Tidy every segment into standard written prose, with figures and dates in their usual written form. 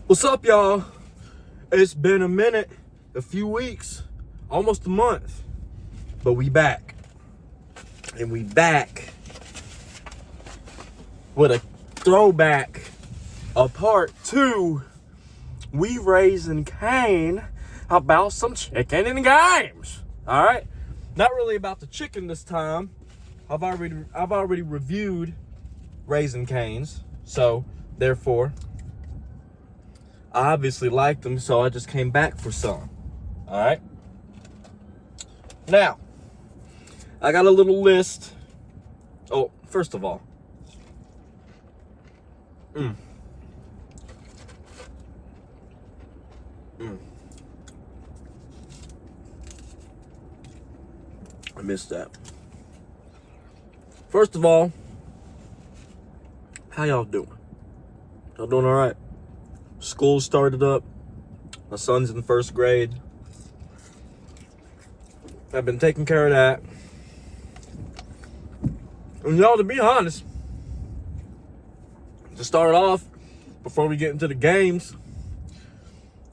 What's up, y'all? It's been a minute, a few weeks, almost a month, but we back. And we back with a throwback, a part 2. We Raisin Cain about some chicken and games. All right, not really about the chicken this time. I've already reviewed Raisin Cane's, so therefore I obviously liked them, so I just came back for some. All right. Now, I got a little list. Oh, first of all, I missed that. First of all, how y'all doing? Y'all doing all right? School started up. My son's in first grade. I've been taking care of that. And y'all, to be honest, to start off, before we get into the games,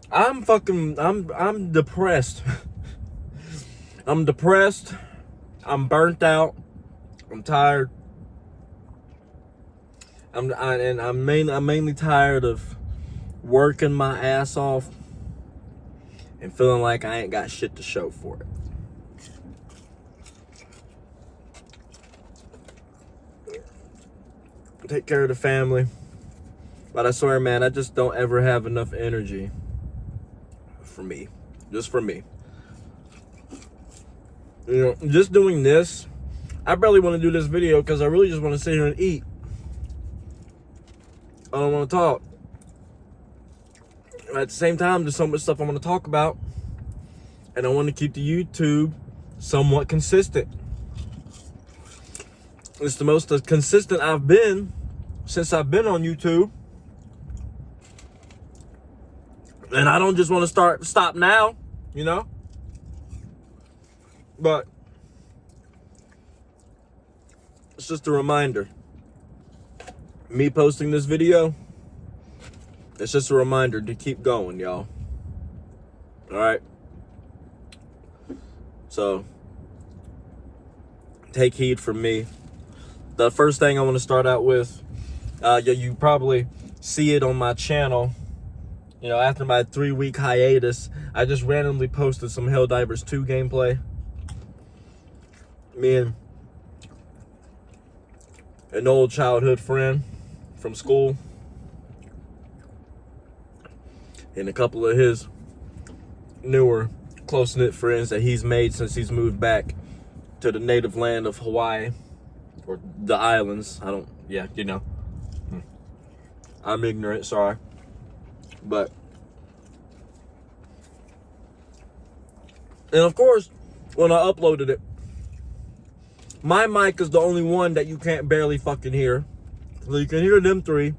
I'm depressed. I'm depressed. I'm burnt out. I'm tired. I'm mainly tired of working my ass off and feeling like I ain't got shit to show for it. Take care of the family. But I swear, man, I just don't ever have enough energy for me. Just for me. You know, just doing this, I barely want to do this video because I really just want to sit here and eat. I don't want to talk. At the same time, there's so much stuff I want to talk about, and I want to keep the YouTube somewhat consistent. It's the most consistent I've been since I've been on YouTube, and I don't just want to stop now, you know. But it's just a reminder. Me posting this video, it's just a reminder to keep going, y'all. All right? So, take heed from me. The first thing I want to start out with, you probably see it on my channel. You know, after my 3-week hiatus, I just randomly posted some Helldivers 2 gameplay. Me and an old childhood friend from school and a couple of his newer close-knit friends that he's made since he's moved back to the native land of Hawaii, or the islands. You know. I'm ignorant, sorry. But, and of course, when I uploaded it, my mic is the only one that you can't barely fucking hear. So you can hear them three.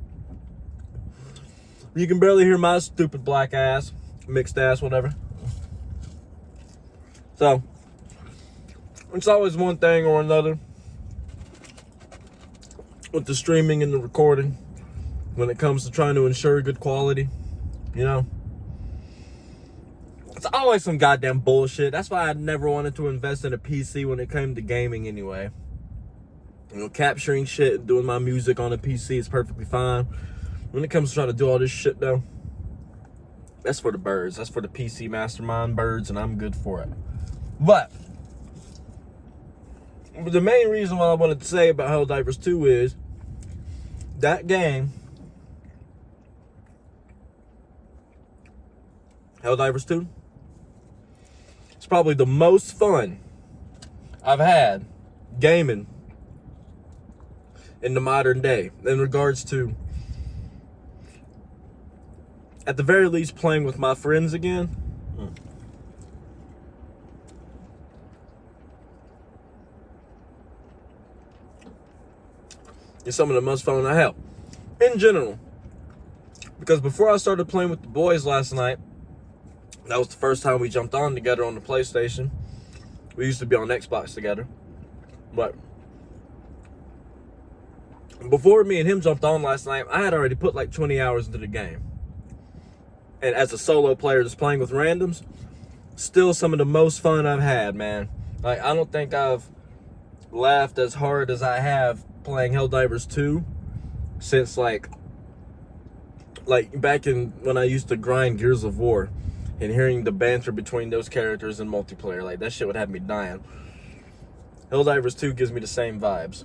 You can barely hear my stupid black ass, mixed ass, whatever. So, it's always one thing or another with the streaming and the recording when it comes to trying to ensure good quality, you know. It's always some goddamn bullshit. That's why I never wanted to invest in a PC when it came to gaming anyway. You know, capturing shit and doing my music on a PC is perfectly fine. When it comes to trying to do all this shit, though, that's for the birds. That's for the PC mastermind birds, and I'm good for it. But the main reason why I wanted to say about Helldivers 2 is that game, Helldivers 2, it's probably the most fun I've had gaming in the modern day in regards to, at the very least, playing with my friends again. It's some of the most fun I have in general. Because before I started playing with the boys last night, that was the first time we jumped on together on the PlayStation. We used to be on Xbox together. But before me and him jumped on last night, I had already put like 20 hours into the game. and as a solo player just playing with randoms, still some of the most fun I've had, man. Like, I don't think I've laughed as hard as I have playing Helldivers 2 since like back in when I used to grind Gears of War, and hearing the banter between those characters in multiplayer, like that shit would have me dying. Helldivers 2 gives me the same vibes.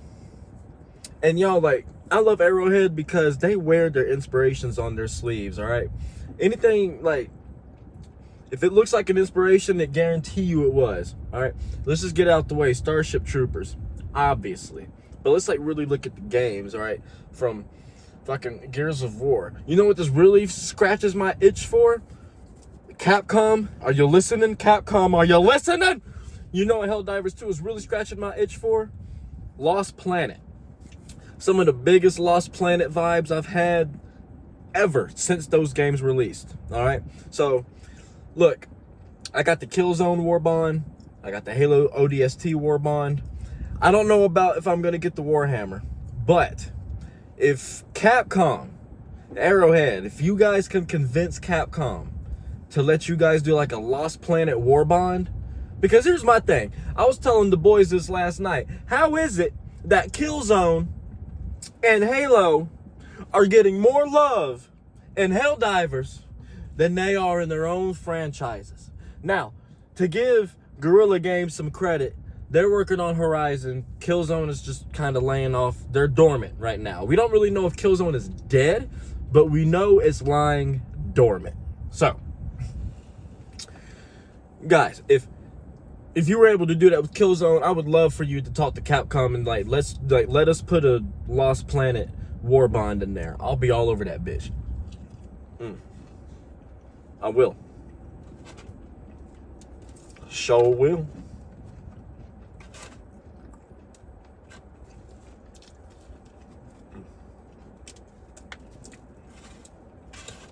And y'all, like, I love Arrowhead because they wear their inspirations on their sleeves, all right? Anything, like, if it looks like an inspiration, it guarantee you it was, all right? Let's just get out the way. Starship Troopers, obviously. But let's, like, really look at the games, all right? From fucking Gears of War. You know what this really scratches my itch for? Capcom, are you listening? Capcom, are you listening? You know what Helldivers 2 is really scratching my itch for? Lost Planet. Some of the biggest Lost Planet vibes I've had ever since those games released. All right? So, look, I got the Killzone War Bond. I got the Halo ODST War Bond. I don't know about if I'm going to get the Warhammer. But if Capcom, Arrowhead, if you guys can convince Capcom to let you guys do like a Lost Planet War Bond, because here's my thing. I was telling the boys this last night. How is it that Killzone and Halo are getting more love in Helldivers than they are in their own franchises? Now, to give Guerrilla Games some credit, they're working on Horizon. Killzone is just kind of laying off. They're dormant right now. We don't really know if Killzone is dead, but we know it's lying dormant. So, guys, if you were able to do that with Killzone, I would love for you to talk to Capcom and let us put a Lost Planet War Bond in there. I'll be all over that bitch. I will. Sure will.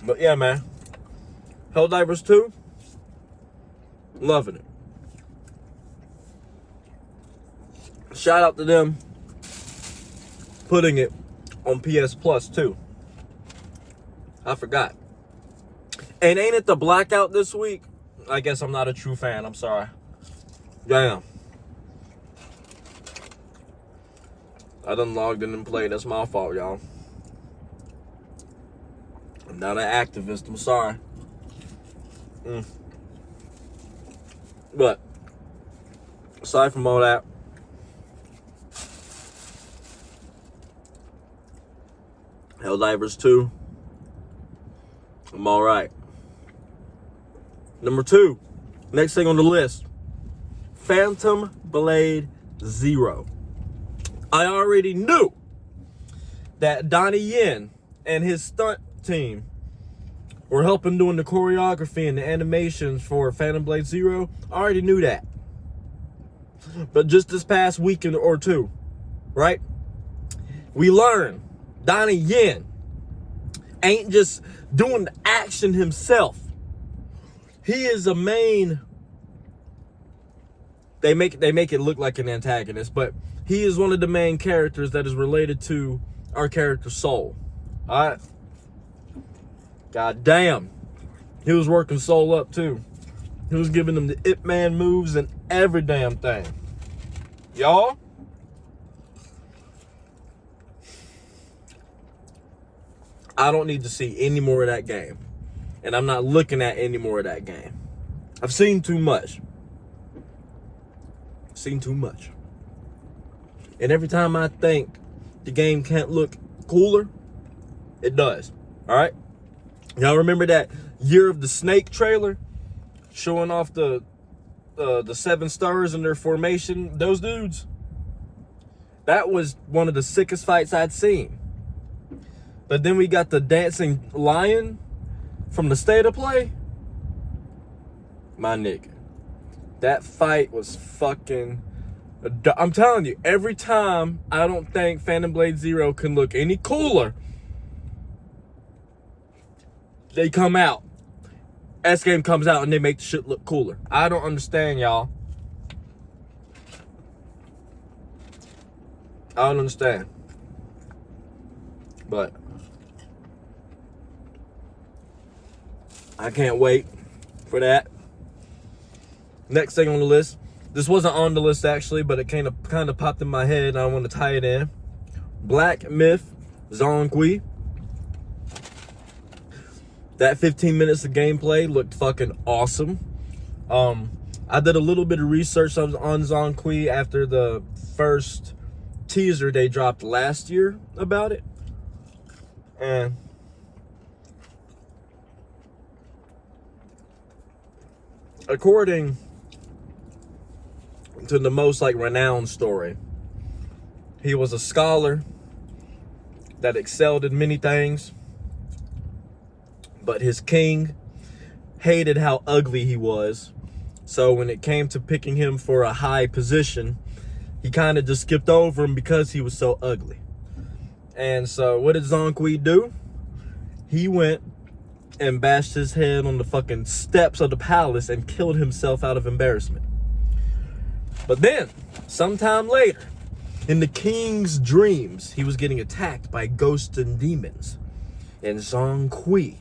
But yeah, man. Helldivers 2, loving it. Shout out to them putting it on PS Plus too. I forgot. And ain't it the blackout this week? I guess I'm not a true fan. I'm sorry. Damn. I done logged in and played. That's my fault, y'all. I'm not an activist. I'm sorry. But aside from all that, Helldivers 2, I'm all right. Number 2, next thing on the list, Phantom Blade 0. I already knew that Donnie Yen and his stunt team were helping doing the choreography and the animations for Phantom Blade 0. I already knew that. But just this past weekend or two, right? We learned Donnie Yen ain't just doing the action himself. He is a main. They make it look like an antagonist, but he is one of the main characters that is related to our character Soul. All right. God damn. He was working Soul up too. He was giving him the Ip Man moves and every damn thing. Y'all, I don't need to see any more of that game. And I'm not looking at any more of that game. I've seen too much. Seen too much. And every time I think the game can't look cooler, it does. All right? Y'all remember that Year of the Snake trailer? Showing off the 7 stars in their formation. Those dudes. That was one of the sickest fights I'd seen. But then we got the dancing lion from the State of Play. My nigga. That fight was fucking... I'm telling you, every time I don't think Phantom Blade 0 can look any cooler, they come out. S game comes out and they make the shit look cooler. I don't understand, y'all. I don't understand. But I can't wait for that. Next thing on the list. This wasn't on the list actually, but it kind of popped in my head and I want to tie it in. Black Myth Zongui. That 15 minutes of gameplay looked fucking awesome. I did a little bit of research on Zongui after the first teaser they dropped last year about it. And according to the most renowned story, he was a scholar that excelled in many things, but his king hated how ugly he was. So when it came to picking him for a high position, he kind of just skipped over him because he was so ugly. And so what did Zongui do? He went and bashed his head on the fucking steps of the palace and killed himself out of embarrassment. But then, sometime later, in the king's dreams, he was getting attacked by ghosts and demons. And Zongui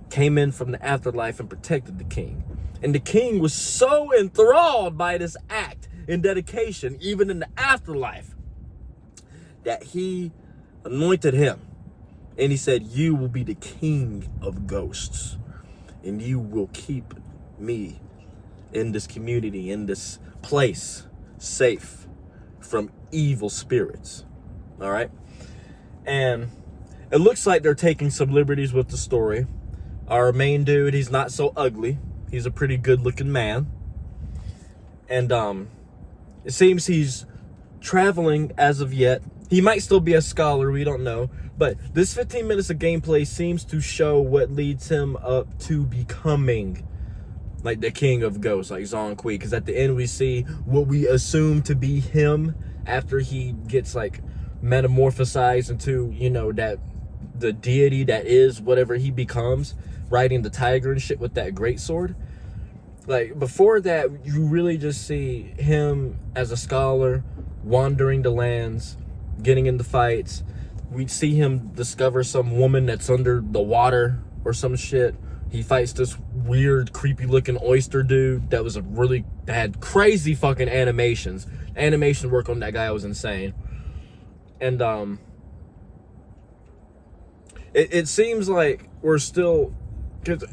came in from the afterlife and protected the king. And the king was so enthralled by this act and dedication, even in the afterlife, that he anointed him. And he said, "You will be the king of ghosts. And you will keep me in this community, in this place, safe from evil spirits." All right? And it looks like they're taking some liberties with the story. Our main dude, he's not so ugly. He's a pretty good looking man. And it seems he's traveling as of yet. He might still be a scholar, we don't know. But this 15 minutes of gameplay seems to show what leads him up to becoming like the king of ghosts, like Zongui. Because at the end we see what we assume to be him after he gets metamorphosized into, that the deity that is whatever he becomes, riding the tiger and shit with that great sword. Before that, you really just see him as a scholar, wandering the lands, getting into fights. We see him discover some woman that's under the water or some shit. He fights this weird, creepy looking oyster dude that had crazy fucking animations. Animation work on that guy was insane. And it seems like we're still, because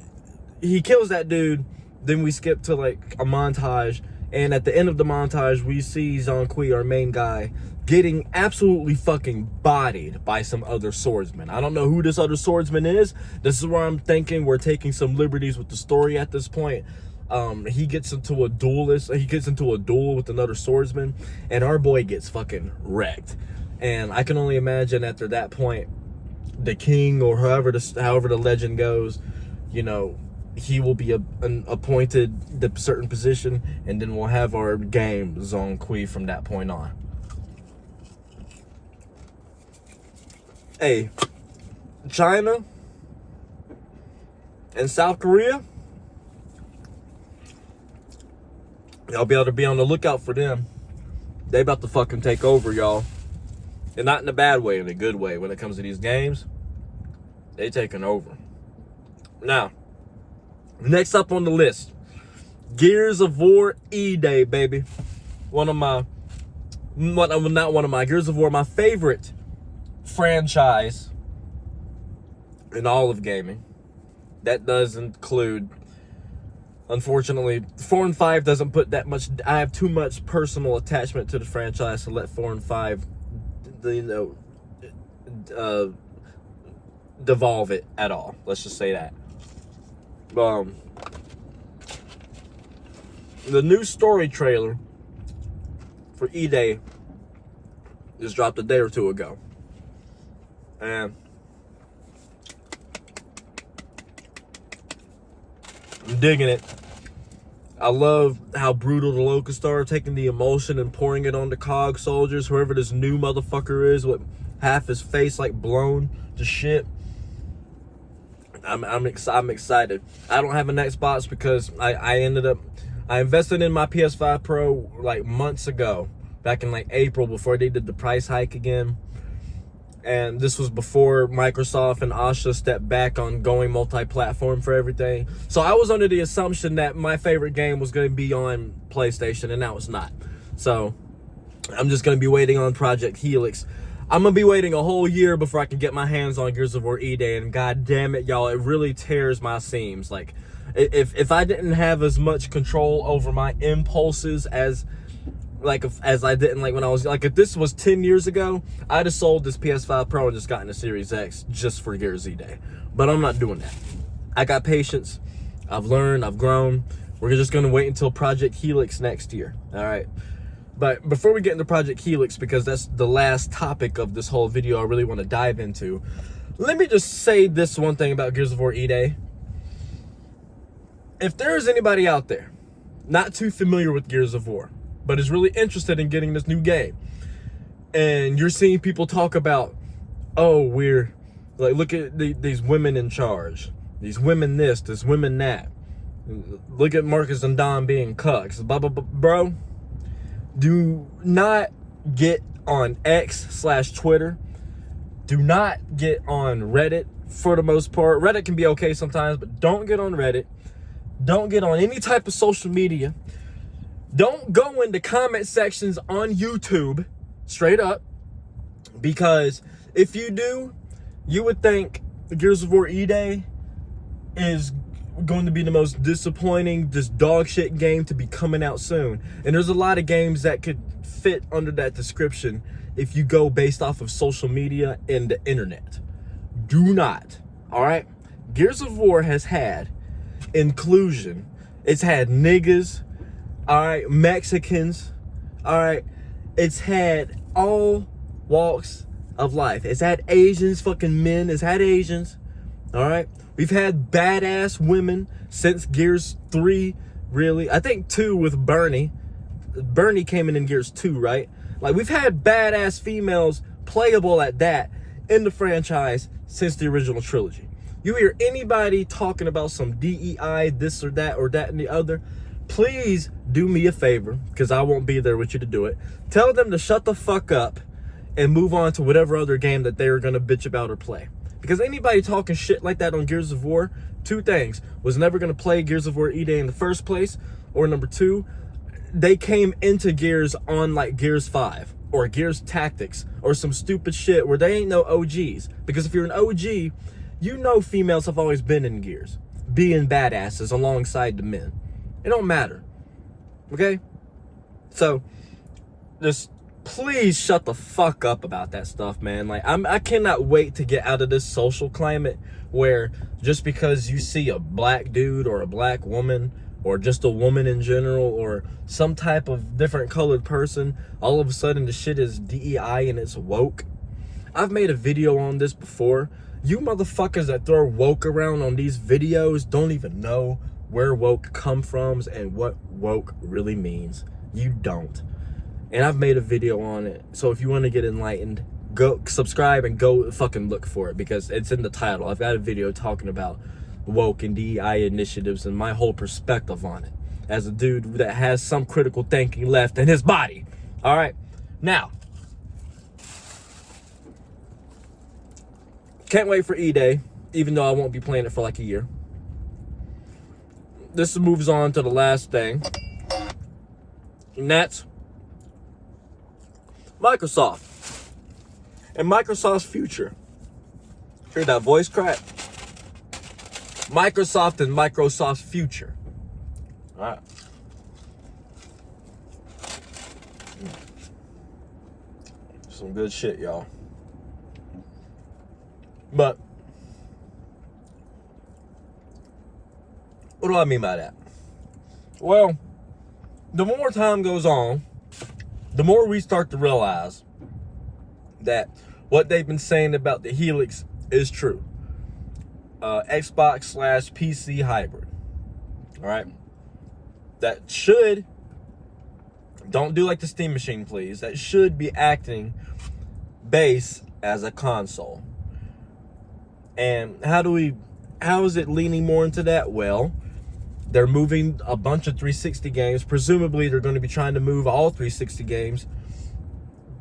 he kills that dude, then we skip to a montage, and at the end of the montage we see Zongui, our main guy, getting absolutely fucking bodied by some other swordsman. I don't know who this other swordsman is. This is where I'm thinking we're taking some liberties with the story at this point. He gets into a duel with another swordsman, and our boy gets fucking wrecked. And I can only imagine after that point, the king, or however the legend goes, he will be appointed the certain position, and then we'll have our game Zongui from that point on. Hey, China and South Korea, y'all be able to be on the lookout for them. They about to fucking take over, y'all. And not in a bad way, in a good way. When it comes to these games, they taking over. Now, next up on the list, Gears of War E-Day, baby. Gears of War, my favorite franchise in all of gaming. That does include, unfortunately, 4 and 5 doesn't put that much. I have too much personal attachment to the franchise to let 4 and 5, devolve it at all. Let's just say that. The new story trailer for E-Day just dropped a day or two ago. And I'm digging it. I love how brutal the locusts are, taking the emotion and pouring it on the COG soldiers, whoever this new motherfucker is with half his face blown to shit. I'm excited. I don't have an Xbox because I invested in my PS5 Pro months ago, back in April, before they did the price hike again. And this was before Microsoft and Asha stepped back on going multi-platform for everything. So I was under the assumption that my favorite game was going to be on PlayStation, and now it's not. So I'm just going to be waiting on Project Helix. I'm going to be waiting a whole year before I can get my hands on Gears of War E-Day, and god damn it, y'all, it really tears my seams. Like, if I didn't have as much control over my impulses as I didn't, like, when I was, like, if this was 10 years ago, I'd have sold this PS5 Pro and just gotten a Series X just for Gears E-Day. But I'm not doing that. I got patience. I've learned. I've grown. We're just going to wait until Project Helix next year. All right. But before we get into Project Helix, because that's the last topic of this whole video I really want to dive into, let me just say this one thing about Gears of War E-Day. If there is anybody out there not too familiar with Gears of War, but is really interested in getting this new game, and you're seeing people talk about, oh, we're, like, look at these women in charge, these women this women that, look at Marcus and Dom being cucks, blah, blah, blah, bro, do not get on X/Twitter. Do not get on Reddit for the most part. Reddit can be okay sometimes, but don't get on Reddit. Don't get on any type of social media. Don't go into comment sections on YouTube, straight up, because if you do, you would think the Gears of War E-Day is going to be the most disappointing, just dog shit game to be coming out soon. And there's a lot of games that could fit under that description if you go based off of social media and the internet. Do not, all right? Gears of War has had inclusion. It's had niggas, all right, Mexicans, all right. It's had all walks of life. It's had Asians, fucking men. It's had Asians, all right. We've had badass women since Gears 3, really. I think 2 with Bernie. Bernie came in Gears 2, right? Like, we've had badass females playable at that in the franchise since the original trilogy. You hear anybody talking about some DEI, this or that and the other, please do me a favor, because I won't be there with you to do it. Tell them to shut the fuck up and move on to whatever other game that they're going to bitch about or play. Because anybody talking shit like that on Gears of War, two things: was never going to play Gears of War E-Day in the first place, or number two, they came into Gears on like Gears 5 or Gears Tactics or some stupid shit where they ain't no OGs. Because if you're an OG, you know females have always been in Gears, being badasses alongside the men. It don't matter, okay? So, just please shut the fuck up about that stuff, man. Like, I cannot wait to get out of this social climate where just because you see a black dude or a black woman or just a woman in general or some type of different colored person, all of a sudden the shit is DEI and it's woke. I've made a video on this before. You motherfuckers that throw woke around on these videos don't even know where woke come from and what woke really means. You don't. And I've made a video on it. So if you want to get enlightened, go subscribe and go fucking look for it, because it's in the title. I've got a video talking about woke and DEI initiatives and my whole perspective on it as a dude that has some critical thinking left in his body. All right. Now, can't wait for E-Day, even though I won't be playing it for like a year. This moves on to the last thing, and that's Microsoft and Microsoft's future. Hear that voice crack? Microsoft and Microsoft's future. All right. Some good shit, y'all. But what do I mean by that? Well, the more time goes on, the more we start to realize that what they've been saying about the Helix is true. Xbox/PC hybrid. All right. That should, don't do like the Steam Machine, please. That should be acting base as a console. And how is it leaning more into that? Well, they're moving a bunch of 360 games. Presumably, they're going to be trying to move all 360 games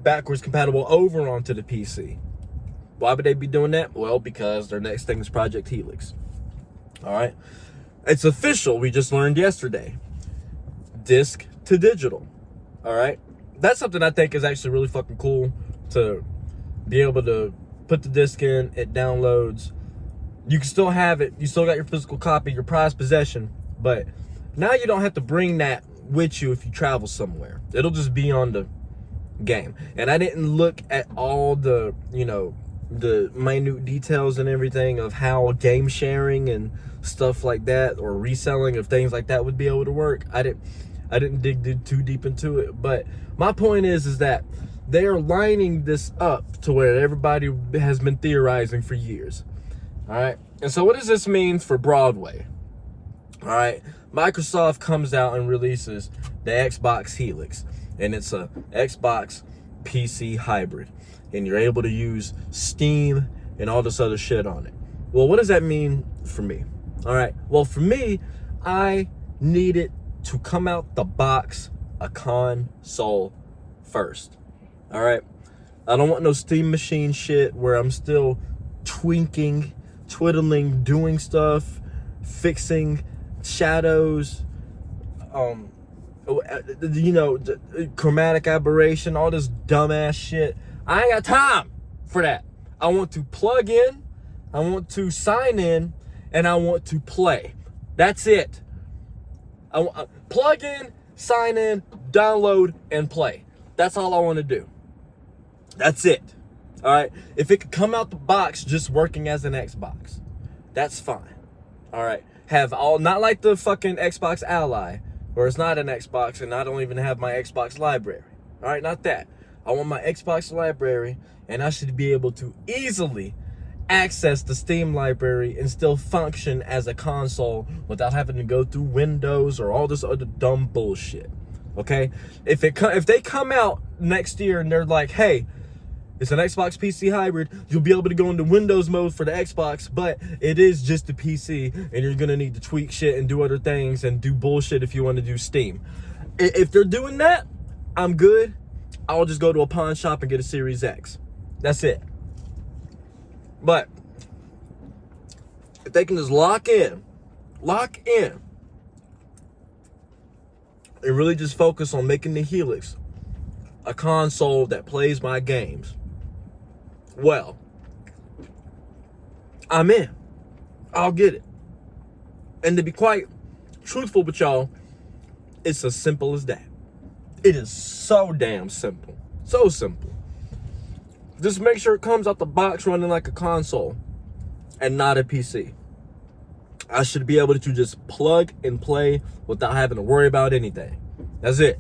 backwards compatible over onto the PC. Why would they be doing that? Well, because their next thing is Project Helix. All right. It's official. We just learned yesterday. Disc to digital. All right. That's something I think is actually really fucking cool, to be able to put the disc in, it downloads. You can still have it. You still got your physical copy, your prized possession, but now you don't have to bring that with you if you travel somewhere. It'll just be on the game. And I didn't look at all the, the minute details and everything of how game sharing and stuff like that, or reselling of things like that, would be able to work. I didn't dig too deep into it, but my point is that they are lining this up to where everybody has been theorizing for years. All right. And so what does this mean for Broadway? All right. Microsoft comes out and releases the Xbox Helix, and it's a Xbox PC hybrid, and you're able to use Steam and all this other shit on it. Well, what does that mean for me? All right. Well, for me, I need it to come out the box a console first. All right. I don't want no Steam machine shit where I'm still twiddling, doing stuff, fixing shadows, chromatic aberration, all this dumbass shit. I ain't got time for that. I want to plug in, I want to sign in, and I want to play. That's it. I plug in, sign in, download, and play. That's all I want to do. That's it. All right. If it could come out the box just working as an Xbox, that's fine. All right. Have all, not like the fucking Xbox Ally, where it's not an Xbox and I don't even have my Xbox library. All right. Not that. I want my Xbox library, and I should be able to easily access the Steam library and still function as a console without having to go through Windows or all this other dumb bullshit. Okay. If they come out next year and they're like, hey, it's an Xbox PC hybrid, you'll be able to go into Windows mode for the Xbox, but it is just a PC, and you're going to need to tweak shit and do other things and do bullshit if you want to do Steam. If they're doing that, I'm good. I'll just go to a pawn shop and get a Series X. That's it. But if they can just lock in, and really just focus on making the Helix a console that plays my games, well, I'm in. I'll get it. And to be quite truthful with y'all, it's as simple as that. It is so damn simple. So simple. Just make sure it comes out the box running like a console and not a PC. I should be able to just plug and play without having to worry about anything. That's it.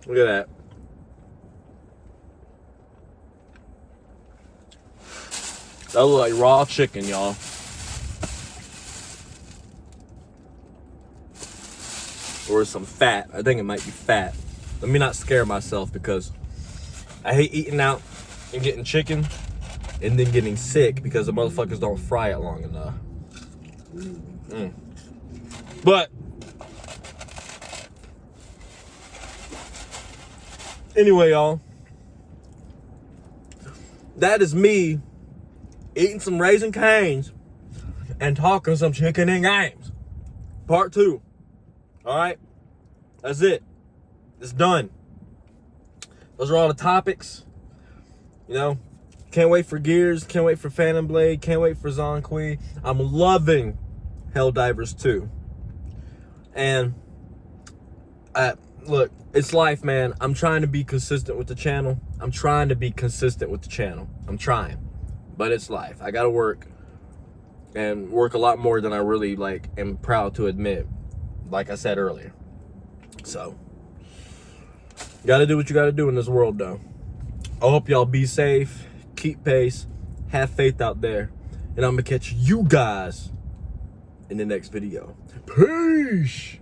Look at that. That looks like raw chicken, y'all. Or some fat. I think it might be fat. Let me not scare myself, because I hate eating out and getting chicken and then getting sick because the motherfuckers don't fry it long enough. But anyway, y'all, that is me eating some Raisin Cane's and talking some chicken and games. Part 2. All right, that's it. It's done. Those are all the topics. Can't wait for Gears. Can't wait for Phantom Blade. Can't wait for Zonqui. I'm loving Helldivers 2. And look, it's life, man. I'm trying to be consistent with the channel. I'm trying. But it's life. I gotta work, and work a lot more than I really am proud to admit, like I said earlier. So, you gotta do what you gotta do in this world, though. I hope y'all be safe, keep pace, have faith out there, and I'm gonna catch you guys in the next video. Peace!